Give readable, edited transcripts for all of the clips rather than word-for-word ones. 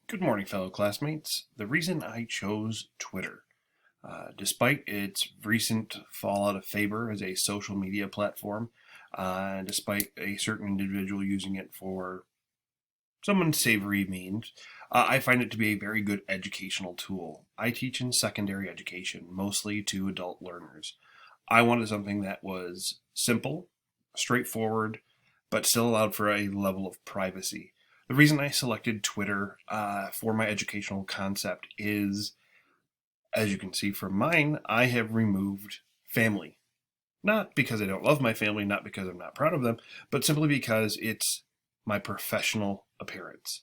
Good morning, fellow classmates. The reason I chose Twitter, despite its recent fall out of favor as a social media platform, despite a certain individual using it for some unsavory means, I find it to be a very good educational tool. I teach in secondary education, mostly to adult learners. I wanted something that was simple, straightforward, but still allowed for a level of privacy. The reason I selected Twitter for my educational concept is, as you can see from mine, I have removed family. Not because I don't love my family, not because I'm not proud of them, but simply because it's my professional appearance.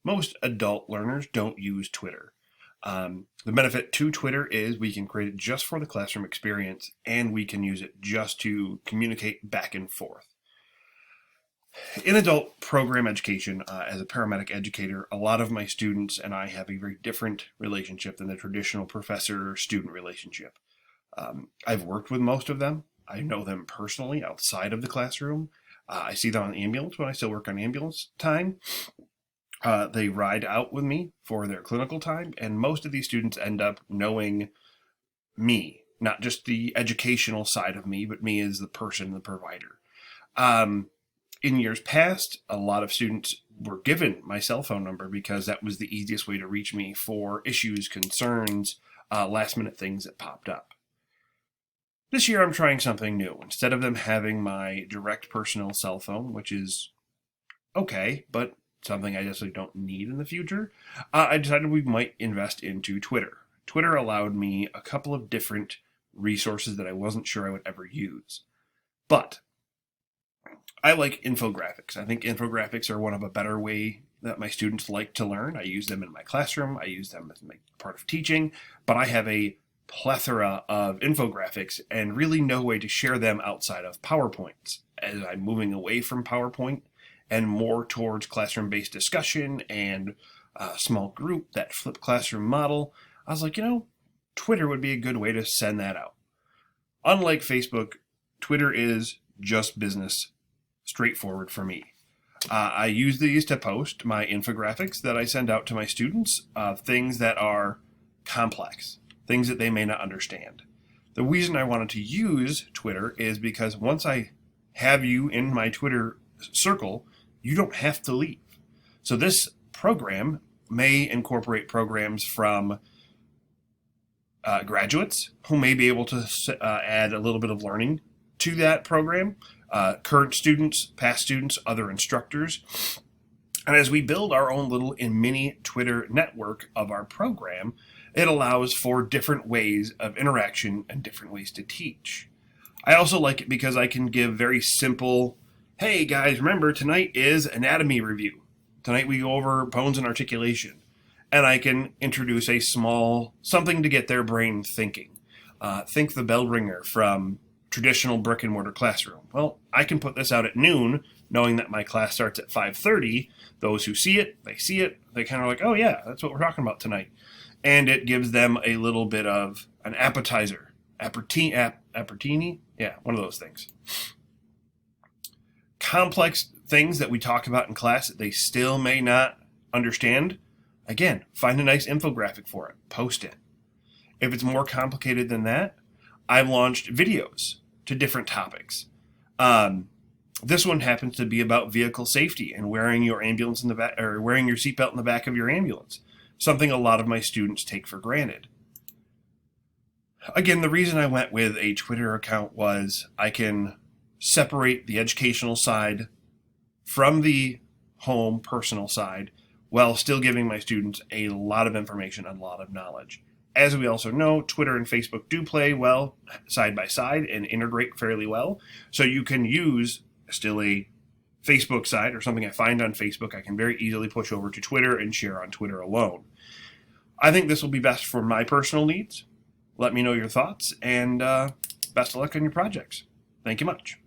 Most adult learners don't use Twitter. The benefit to Twitter is we can create it just for the classroom experience, and we can use it just to communicate back and forth. In adult program education, as a paramedic educator, a lot of my students and I have a very different relationship than the traditional professor-student relationship. I've worked with most of them. I know them personally outside of the classroom. I see them on the ambulance when I still work on ambulance time. They ride out with me for their clinical time, and most of these students end up knowing me, not just the educational side of me, but me as the person, the provider. In years past, a lot of students were given my cell phone number because that was the easiest way to reach me for issues, concerns, last minute things that popped up. This year I'm trying something new. Instead of them having my direct personal cell phone, which is okay, but something I just don't need in the future, I decided we might invest into Twitter. Twitter allowed me a couple of different resources that I wasn't sure I would ever use. But I like infographics. I think infographics are one of a better way that my students like to learn. I use them in my classroom. I use them as part of teaching, but I have a plethora of infographics and really no way to share them outside of PowerPoints. As I'm moving away from PowerPoint and more towards classroom-based discussion and a small group, that flipped classroom model, I was like, Twitter would be a good way to send that out. Unlike Facebook, Twitter is just business, straightforward for me. I use these to post my infographics that I send out to my students, things that are complex, things that they may not understand. The reason I wanted to use Twitter is because once I have you in my Twitter circle, you don't have to leave. So this program may incorporate programs from graduates who may be able to add a little bit of learning to that program, current students, past students, other instructors. And as we build our own little mini Twitter network of our program, it allows for different ways of interaction and different ways to teach. I also like it because I can give very simple, hey guys, remember tonight is anatomy review. Tonight we go over bones and articulation. And I can introduce a small something to get their brain thinking. Think the bell ringer from traditional brick and mortar classroom. Well, I can put this out at noon, knowing that my class starts at 5:30. Those who see it, they kind of like, oh yeah, that's what we're talking about tonight. And it gives them a little bit of an appetizer. Appertini? Yeah, one of those things. Complex things that we talk about in class that they still may not understand. Again, find a nice infographic for it. Post it. If it's more complicated than that, I've launched videos to different topics. This one happens to be about vehicle safety and wearing your ambulance in the back, or wearing your seatbelt in the back of your ambulance. Something a lot of my students take for granted. Again, the reason I went with a Twitter account was I can separate the educational side from the home personal side while still giving my students a lot of information and a lot of knowledge. As we also know, Twitter and Facebook do play well side by side and integrate fairly well. So you can use still a Facebook side or something I find on Facebook, I can very easily push over to Twitter and share on Twitter alone. I think this will be best for my personal needs. Let me know your thoughts, and best of luck on your projects. Thank you much.